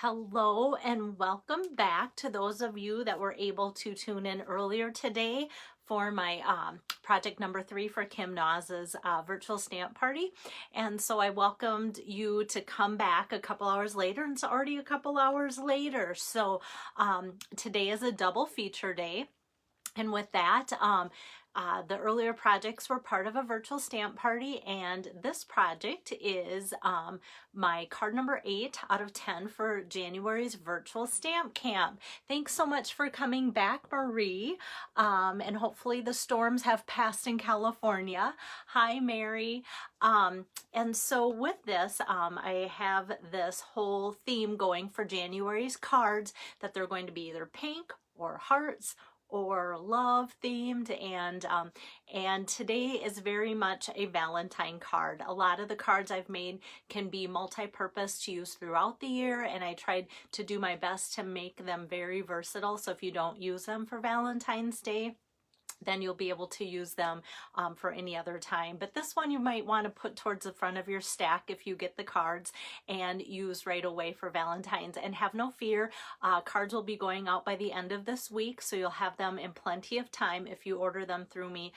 Hello and welcome back to those of you that were able to tune in earlier today for my project number 3 for Kim Naz's virtual stamp party. And so I welcomed you to come back a couple hours later, and it's already a couple hours later. So today is a double feature day. And with that, the earlier projects were part of a virtual stamp party, and this project is my card number 8 out of 10 for January's virtual stamp camp. Thanks so much for coming back, Marie, and hopefully the storms have passed in California. Hi, Mary. And so with this, I have this whole theme going for January's cards that they're going to be either pink or hearts or love themed, and today is very much a Valentine card. A lot of the cards I've made can be multi-purpose to use throughout the year, and I tried to do my best to make them very versatile, so if you don't use them for Valentine's Day, then you'll be able to use them for any other time. But this one you might want to put towards the front of your stack if you get the cards and use right away for Valentine's. And have no fear, cards will be going out by the end of this week, so you'll have them in plenty of time if you order them through me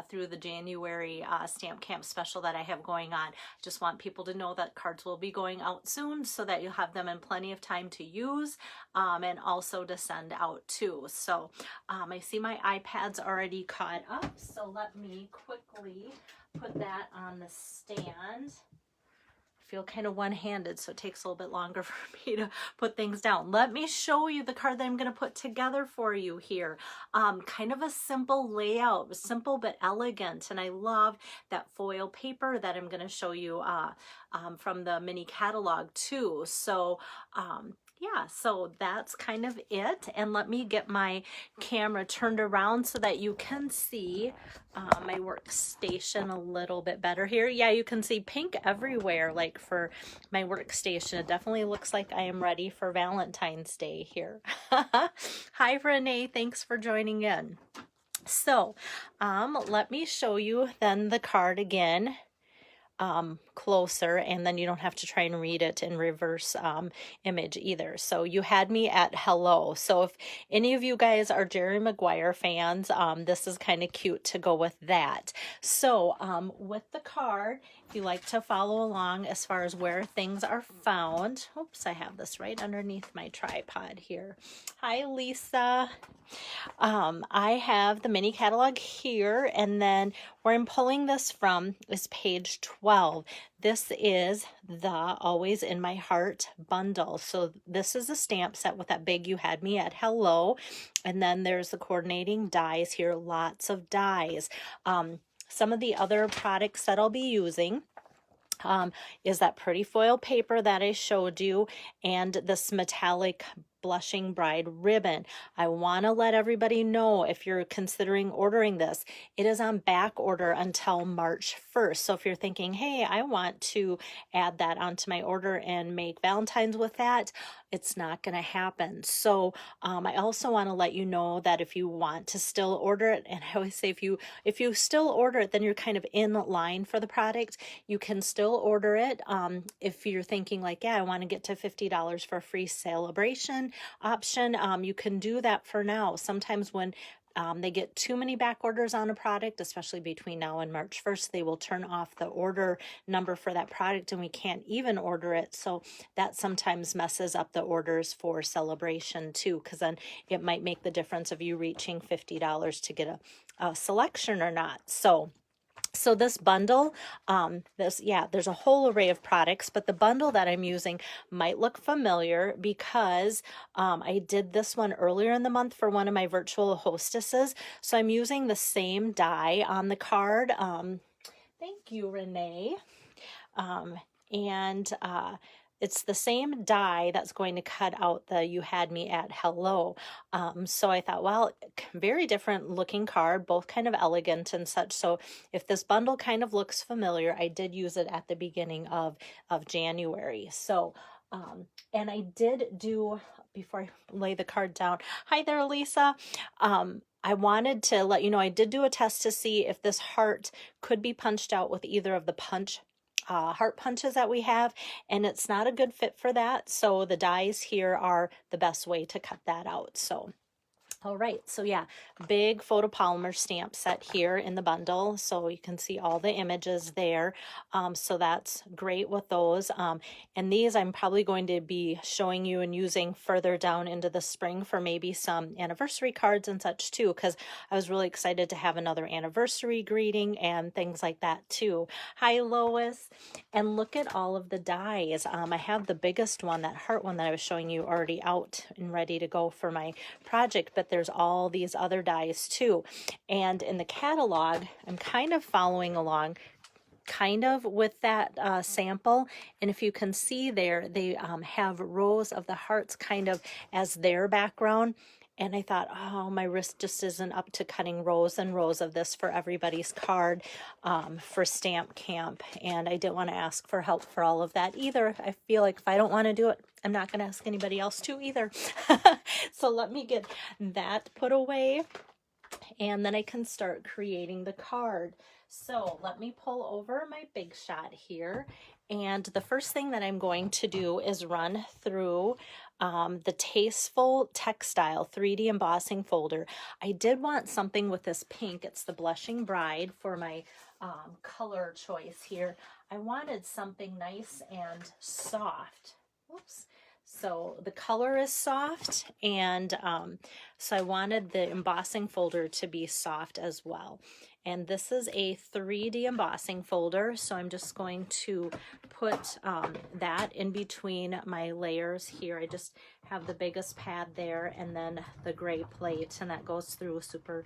through the January Stamp Camp special that I have going on. Just want people to know that cards will be going out soon so that you'll have them in plenty of time to use and also to send out too. So I see my iPad's already caught up, so let me quickly put that on the stand. I feel kind of one-handed, so it takes a little bit longer for me to put things down. Let me show you the card that I'm going to put together for you here. Kind of a simple layout, simple but elegant, and I love that foil paper that I'm going to show you from the mini catalog too. So yeah, so that's kind of it. And let me get my camera turned around so that you can see my workstation a little bit better here. Yeah, you can see pink everywhere, like for my workstation. It definitely looks like I am ready for Valentine's Day here. Hi, Renee. Thanks for joining in. So let me show you then the card again closer, and then you don't have to try and read it in reverse image either. So you had me at hello. So if any of you guys are Jerry Maguire fans, this is kind of cute to go with that. So with the card, if you like to follow along as far as where things are found, oops, I have this right underneath my tripod here. Hi, Lisa. I have the mini catalog here, and then where I'm pulling this from is page 12. This is the Always in My Heart bundle. So this is a stamp set with that big You Had Me at Hello, and then there's the coordinating dies here, lots of dies. Some of the other products that I'll be using is that pretty foil paper that I showed you, and this metallic Blushing Bride ribbon. I want to let everybody know, if you're considering ordering this, it is on back order until March 1st. So if you're thinking, hey, I want to add that onto my order and make Valentine's with that, it's not going to happen. So I also want to let you know that if you want to still order it, and I always say if you still order it, then you're kind of in line for the product. You can still order it if you're thinking like, yeah, I want to get to $50 for a free celebration option. You can do that for now. Sometimes when they get too many back orders on a product, especially between now and March 1st, they will turn off the order number for that product and we can't even order it. So that sometimes messes up the orders for celebration too, because then it might make the difference of you reaching $50 to get a selection or not. So this bundle, there's a whole array of products, but the bundle that I'm using might look familiar because I did this one earlier in the month for one of my virtual hostesses. So I'm using the same die on the card. Thank you, Renee. It's the same die that's going to cut out the You Had Me at Hello. So I thought, well, very different looking card, both kind of elegant and such. So if this bundle kind of looks familiar, I did use it at the beginning of January. So, and I did do, before I lay the card down, hi there, Lisa. I wanted to let you know I did do a test to see if this heart could be punched out with either of the punch heart punches that we have, and it's not a good fit for that. So the dies here are the best way to cut that out. So all right, so yeah, big photopolymer stamp set here in the bundle. So you can see all the images there. So that's great with those. And these I'm probably going to be showing you and using further down into the spring for maybe some anniversary cards and such too, because I was really excited to have another anniversary greeting and things like that too. Hi, Lois. And look at all of the dies. I have the biggest one, that heart one that I was showing you, already out and ready to go for my project, but there's all these other dies too. And in the catalog, I'm kind of following along kind of with that sample, and if you can see there, they have rows of the hearts kind of as their background. And I thought, oh, my wrist just isn't up to cutting rows and rows of this for everybody's card for Stamp Camp. And I didn't want to ask for help for all of that either. I feel like if I don't want to do it, I'm not going to ask anybody else to either. So let me get that put away, and then I can start creating the card. So let me pull over my Big Shot here. And the first thing that I'm going to do is run through the Tasteful Textile 3D embossing folder. I did want something with this pink. It's the Blushing Bride for my color choice here. I wanted something nice and soft. Oops. So the color is soft, and so I wanted the embossing folder to be soft as well. And this is a 3D embossing folder, so I'm just going to put that in between my layers here. I just have the biggest pad there, and then the gray plate, and that goes through super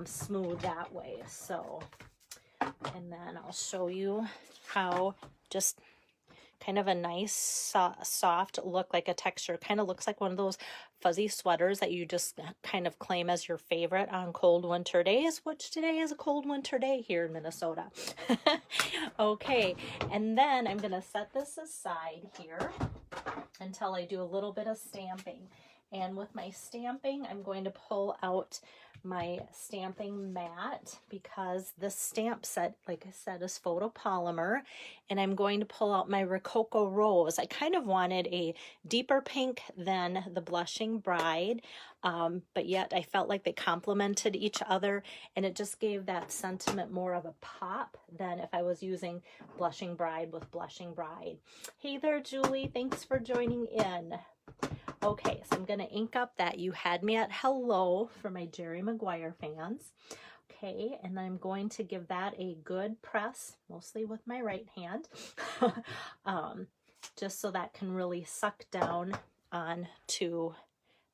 smooth that way. So, and then I'll show you how just kind of a nice soft look, like a texture. Kind of looks like one of those fuzzy sweaters that you just kind of claim as your favorite on cold winter days, which today is a cold winter day here in Minnesota. Okay, and then I'm going to set this aside here until I do a little bit of stamping. And with my stamping, I'm going to pull out my stamping mat, because this stamp set, like I said, is photopolymer, and I'm going to pull out my Rococo Rose. I kind of wanted a deeper pink than the Blushing Bride, but yet I felt like they complemented each other, and it just gave that sentiment more of a pop than if I was using Blushing Bride with Blushing Bride. Hey there, Julie. Thanks for joining in. Okay, so I'm going to ink up that You Had Me at Hello for my Jerry Maguire fans. Okay, and then I'm going to give that a good press, mostly with my right hand, just so that can really suck down onto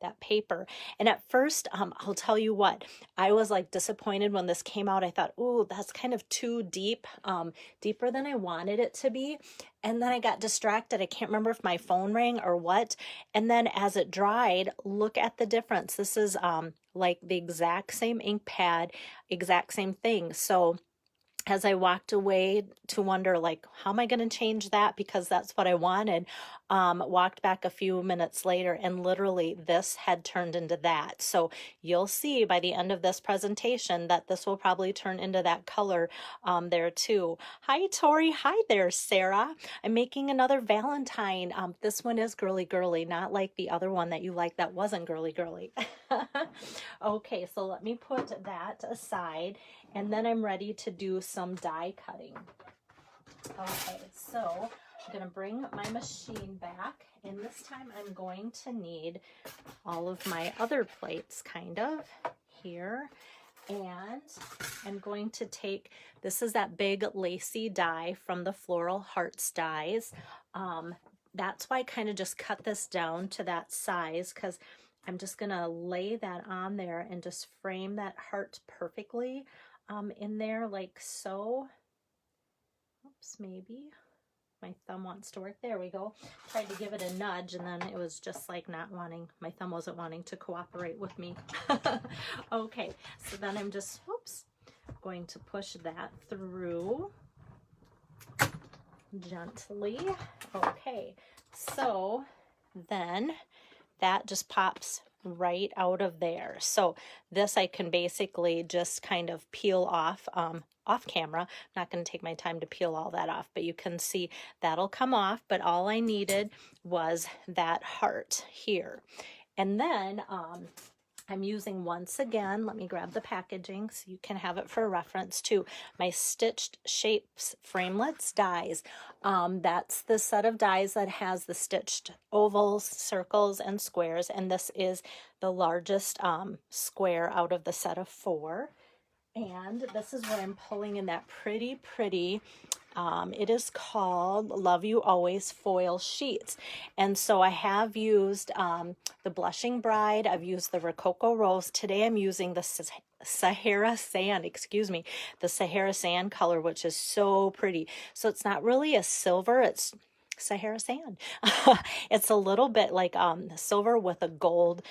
that paper. And at first, I'll tell you what, I was like disappointed when this came out. I thought, oh, that's kind of too deep, deeper than I wanted it to be. And then I got distracted. I can't remember if my phone rang or what. And then as it dried, look at the difference. This is like the exact same ink pad, exact same thing. So as I walked away to wonder, like, how am I going to change that? Because that's what I wanted. Walked back a few minutes later, and literally this had turned into that. So you'll see by the end of this presentation that this will probably turn into that color there too. Hi, Tori. Hi there, Sarah. I'm making another Valentine. This one is girly girly, not like the other one that you liked that wasn't girly girly. Okay, so let me put that aside, and then I'm ready to do some die cutting. Okay, so I'm going to bring my machine back, and this time I'm going to need all of my other plates kind of here. And I'm going to take, this is that big lacy die from the Floral Hearts dies. That's why I kind of just cut this down to that size, because I'm just going to lay that on there and just frame that heart perfectly in there like so. Oops, maybe my thumb wants to work. There we go. Tried to give it a nudge, and then it was just like not wanting, my thumb wasn't wanting to cooperate with me. Okay, so then I'm just, oops, going to push that through gently. Okay, so then that just pops right out of there. So this I can basically just kind of peel off off camera. I'm not going to take my time to peel all that off, but you can see that'll come off. But all I needed was that heart here. And then I'm using, once again, let me grab the packaging so you can have it for reference too, my Stitched Shapes Framelits dies. That's the set of dies that has the stitched ovals, circles, and squares, and this is the largest square out of the set of 4. And this is what I'm pulling in that pretty, it is called Love You Always foil sheets. And so I have used the Blushing Bride. I've used the Rococo Rose. Today I'm using the Sahara Sand, the Sahara Sand color, which is so pretty. So it's not really a silver, it's Sahara Sand. It's a little bit like silver with a gold,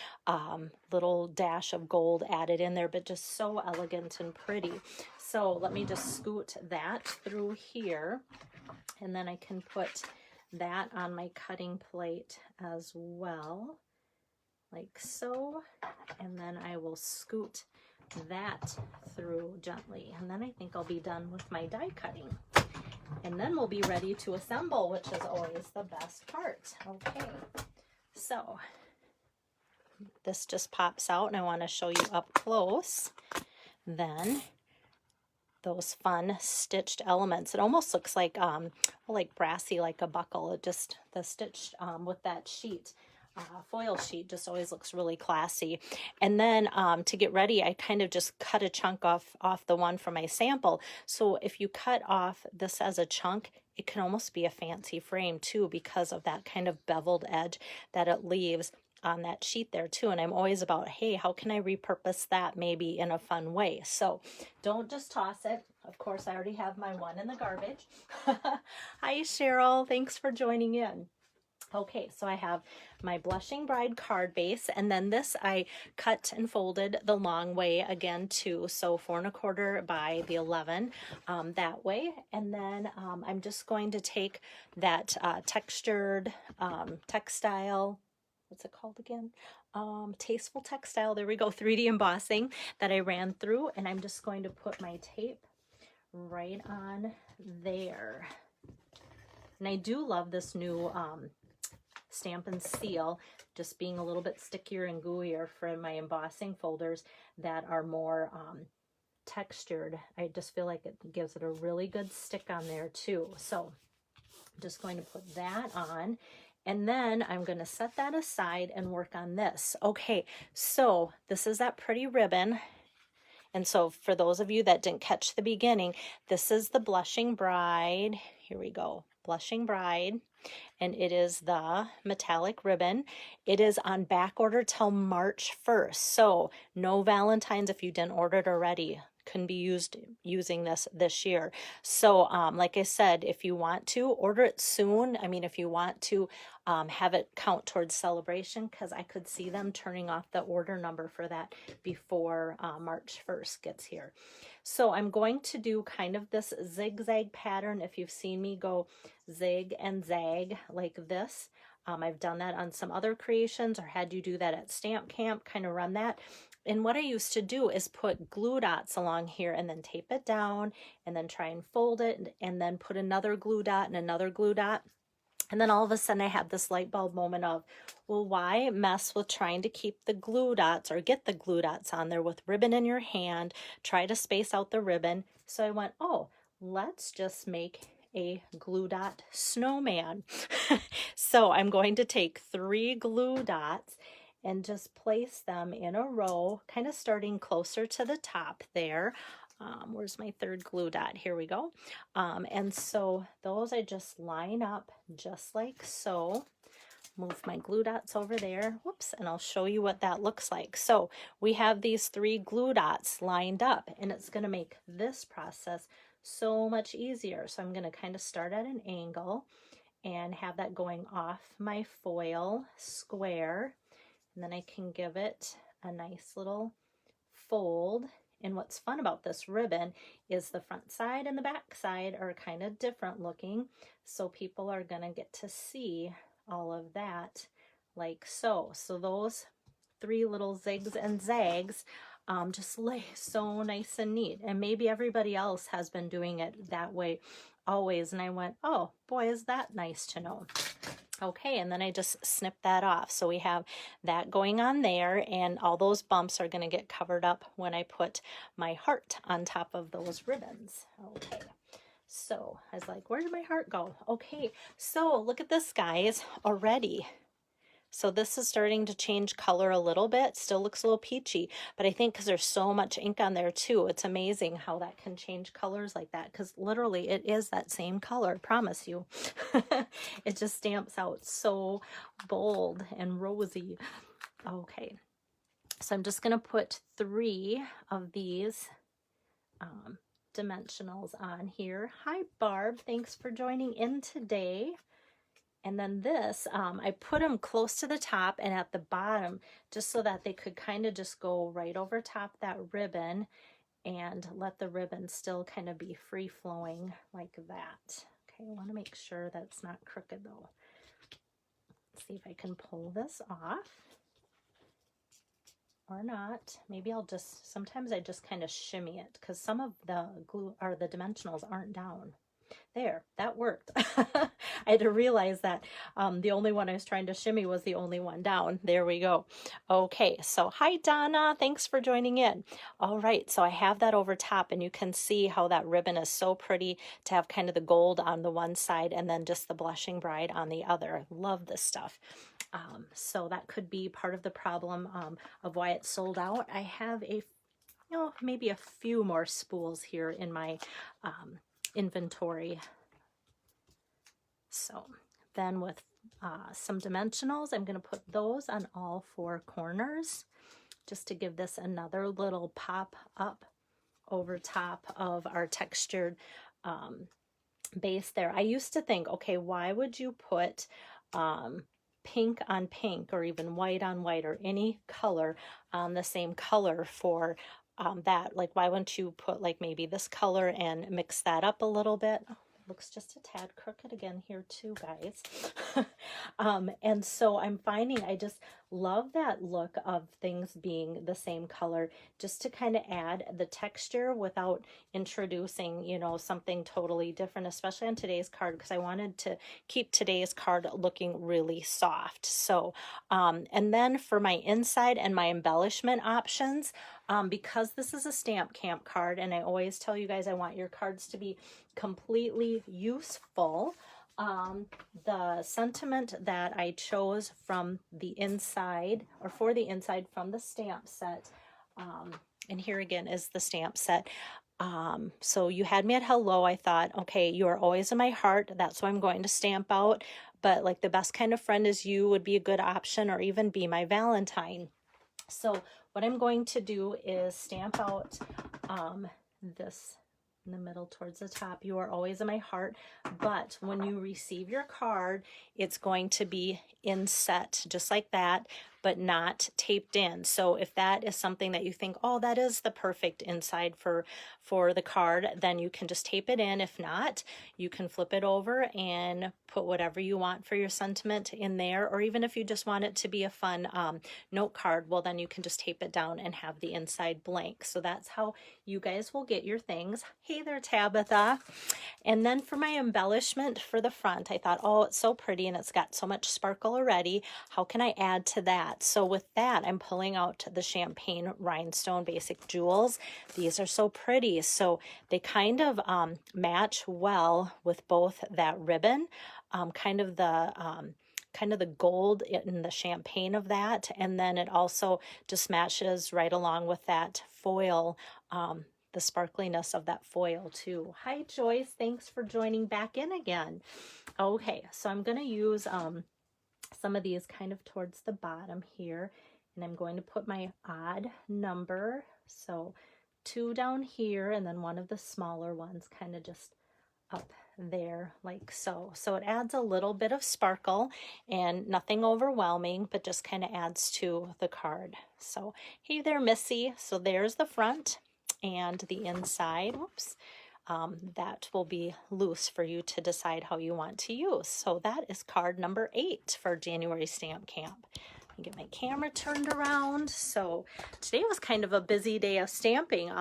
little dash of gold added in there, but just so elegant and pretty. So let me just scoot that through here, and then I can put that on my cutting plate as well, like so. And then I will scoot that through gently, and then I think I'll be done with my die cutting. And then we'll be ready to assemble, which is always the best part. Okay, so this just pops out, and I want to show you up close then those fun stitched elements. It almost looks like brassy, like a buckle. It just, the stitched with that sheet, foil sheet, just always looks really classy. And then to get ready, I kind of just cut a chunk off the one from my sample. So if you cut off this as a chunk, it can almost be a fancy frame too, because of that kind of beveled edge that it leaves on that sheet there too. And I'm always about, hey, how can I repurpose that maybe in a fun way? So don't just toss it. Of course, I already have my one in the garbage. Hi, Cheryl. Thanks for joining in. Okay, so I have my Blushing Bride card base, and then this I cut and folded the long way again too, so 4 1/4 by the 11 that way. And then I'm just going to take that textured textile, what's it called again? Tasteful Textile, there we go, 3D embossing that I ran through, and I'm just going to put my tape right on there. And I do love this new Stamp and Seal, just being a little bit stickier and gooier for my embossing folders that are more textured. I just feel like it gives it a really good stick on there too. So I'm just going to put that on, and then I'm going to set that aside and work on this. Okay, so this is that pretty ribbon. And so for those of you that didn't catch the beginning, this is the Blushing Bride. Here we go, Blushing Bride. And it is the metallic ribbon. It is on back order till March 1st. So no Valentine's if you didn't order it already. Couldn't be using this year. So like I said, if you want to order it soon, I mean, if you want to have it count towards celebration, because I could see them turning off the order number for that before March 1st gets here. So I'm going to do kind of this zigzag pattern. If you've seen me go zig and zag like this, I've done that on some other creations, or had you do that at Stamp Camp, kind of run that. And what I used to do is put glue dots along here and then tape it down and then try and fold it and then put another glue dot and another glue dot. And then all of a sudden I had this light bulb moment of, well, why mess with trying to keep the glue dots or get the glue dots on there with ribbon in your hand, try to space out the ribbon. So I went, oh, let's just make a glue dot snowman. So I'm going to take 3 glue dots and just place them in a row, kind of starting closer to the top there. Where's my 3rd glue dot? Here we go. And so those I just line up just like so. Move my glue dots over there. Whoops, and I'll show you what that looks like. So we have these 3 glue dots lined up, and it's going to make this process so much easier. So I'm going to kind of start at an angle and have that going off my foil square. And then I can give it a nice little fold. And what's fun about this ribbon is the front side and the back side are kind of different looking. So people are going to get to see all of that like so. So those 3 little zigs and zags just lay so nice and neat. And maybe everybody else has been doing it that way always. And I went, oh boy, is that nice to know. Okay, and then I just snip that off. So we have that going on there, and all those bumps are going to get covered up when I put my heart on top of those ribbons. Okay, so I was like, where did my heart go? Okay, so look at this, guys, already. So this is starting to change color a little bit. Still looks a little peachy, but I think because there's so much ink on there too, it's amazing how that can change colors like that, because literally it is that same color, I promise you. It just stamps out so bold and rosy. Okay, so I'm just going to put 3 of these dimensionals on here. Hi, Barb. Thanks for joining in today. And then this, I put them close to the top and at the bottom, just so that they could kind of just go right over top that ribbon and let the ribbon still kind of be free flowing like that. Okay, I want to make sure that's not crooked though. Let's see if I can pull this off or not. Maybe I'll just, sometimes I just kind of shimmy it because some of the glue or the dimensionals aren't down. There, that worked. I had to realize that the only one I was trying to shimmy was the only one down. There we go. Okay, so hi Donna, thanks for joining in. All right, so I have that over top, and you can see how that ribbon is so pretty to have kind of the gold on the one side and then just the Blushing Bride on the other. Love this stuff. So that could be part of the problem of why it's sold out. I have maybe a few more spools here in my inventory. So then with some dimensionals, I'm going to put those on all 4 corners just to give this another little pop up over top of our textured base there. I used to think, okay, why would you put pink on pink or even white on white or any color on the same color for that? Like, why wouldn't you put like maybe this color and mix that up a little bit? Oh, it looks just a tad crooked again here too, guys. And so I'm finding I just love that look of things being the same color, just to kind of add the texture without introducing, you know, something totally different, especially on today's card, because I wanted to keep today's card looking really soft. So, and then for my inside and my embellishment options, because this is a Stamp Camp card, and I always tell you guys I want your cards to be completely useful, the sentiment that I chose from the inside, or for the inside from the stamp set, and here again is the stamp set. So you had me at hello. I thought, okay, you are always in my heart. That's what I'm going to stamp out. But like the best kind of friend is you would be a good option, or even be my Valentine. So what I'm going to do is stamp out this in the middle towards the top. You are always in my heart. But when you receive your card, it's going to be inset just like that, but not taped in. So if that is something that you think, oh, that is the perfect inside for the card, then you can just tape it in. If not, you can flip it over and put whatever you want for your sentiment in there. Or even if you just want it to be a fun note card, well, then you can just tape it down and have the inside blank. So that's how you guys will get your things. Hey there, Tabitha. And then for my embellishment for the front, I thought, oh, it's so pretty and it's got so much sparkle already. How can I add to that? So with that, I'm pulling out the Champagne Rhinestone Basic Jewels. These are so pretty. So they kind of match well with both that ribbon, kind of the gold in the champagne of that, and then it also just matches right along with that foil, the sparkliness of that foil too. Hi Joyce, thanks for joining back in again. Okay, so I'm going to use some of these kind of towards the bottom here, and I'm going to put my odd number, so 2 down here, and then one of the smaller ones kind of just up there like so. So it adds a little bit of sparkle and nothing overwhelming, but just kind of adds to the card. So hey there, Missy. So there's the front and the inside. Whoops. That will be loose for you to decide how you want to use. So that is card number 8 for January Stamp Camp. me get my camera turned around. So today was kind of a busy day of stamping.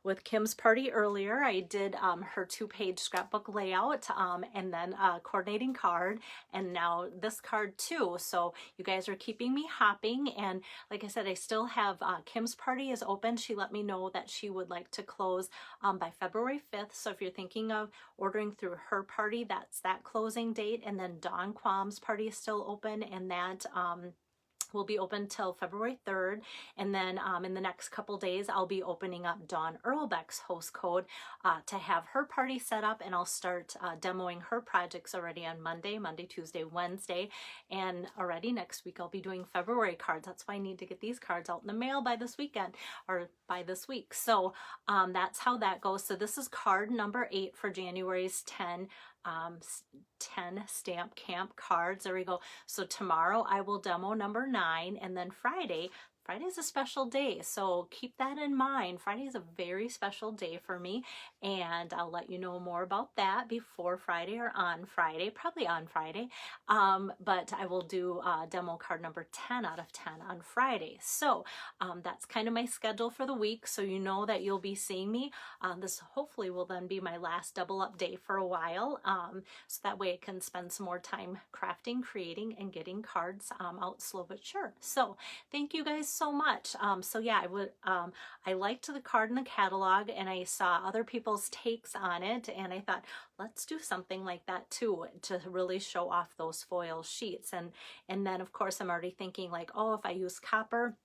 With Kim's party earlier, I did her 2-page scrapbook layout and then a coordinating card, and now this card too. So you guys are keeping me hopping, and like I said, I still have Kim's party is open. She let me know that she would like to close by February 5th. So if you're thinking of ordering through her party, that's that closing date. And then Dawn Quam's party is still open, and that will be open till February 3rd. And then in the next couple days, I'll be opening up Dawn Earlbeck's host code to have her party set up, and I'll start demoing her projects already on Monday, Tuesday, Wednesday, and already next week I'll be doing February cards. That's why I need to get these cards out in the mail by this weekend, or by this week. So that's how that goes. So this is card number 8 for January's 10 stamp camp cards. There we go. So tomorrow I will demo number 9, and then Friday's a special day, so keep that in mind. Friday is a very special day for me, and I'll let you know more about that before Friday or on Friday, probably on Friday, but I will do demo card number 10 out of 10 on Friday. So that's kind of my schedule for the week, so you know that you'll be seeing me. This hopefully will then be my last double up day for a while, so that way I can spend some more time crafting, creating, and getting cards out slow but sure. So thank you guys so much. So yeah, I liked the card in the catalog, and I saw other people's takes on it, and I thought, let's do something like that too, to really show off those foil sheets. And then of course I'm already thinking like, oh, if I use copper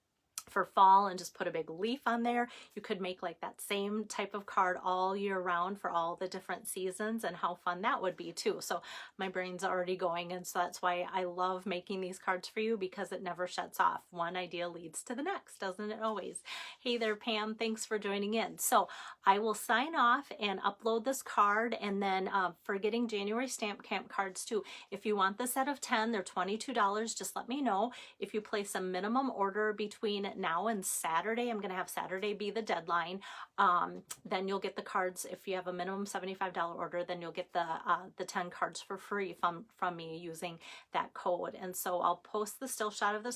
for fall and just put a big leaf on there, you could make like that same type of card all year round for all the different seasons, and how fun that would be too. So my brain's already going, and so that's why I love making these cards for you, because it never shuts off. One idea leads to the next, doesn't it always? Hey there, Pam, thanks for joining in. So I will sign off and upload this card, and then for getting January Stamp Camp cards too, if you want the set of 10, they're $22. Just let me know. If you place a minimum order between now and Saturday, I'm going to have Saturday be the deadline, then you'll get the cards. If you have a minimum $75 order, then you'll get the 10 cards for free from me using that code. And so I'll post the still shot of this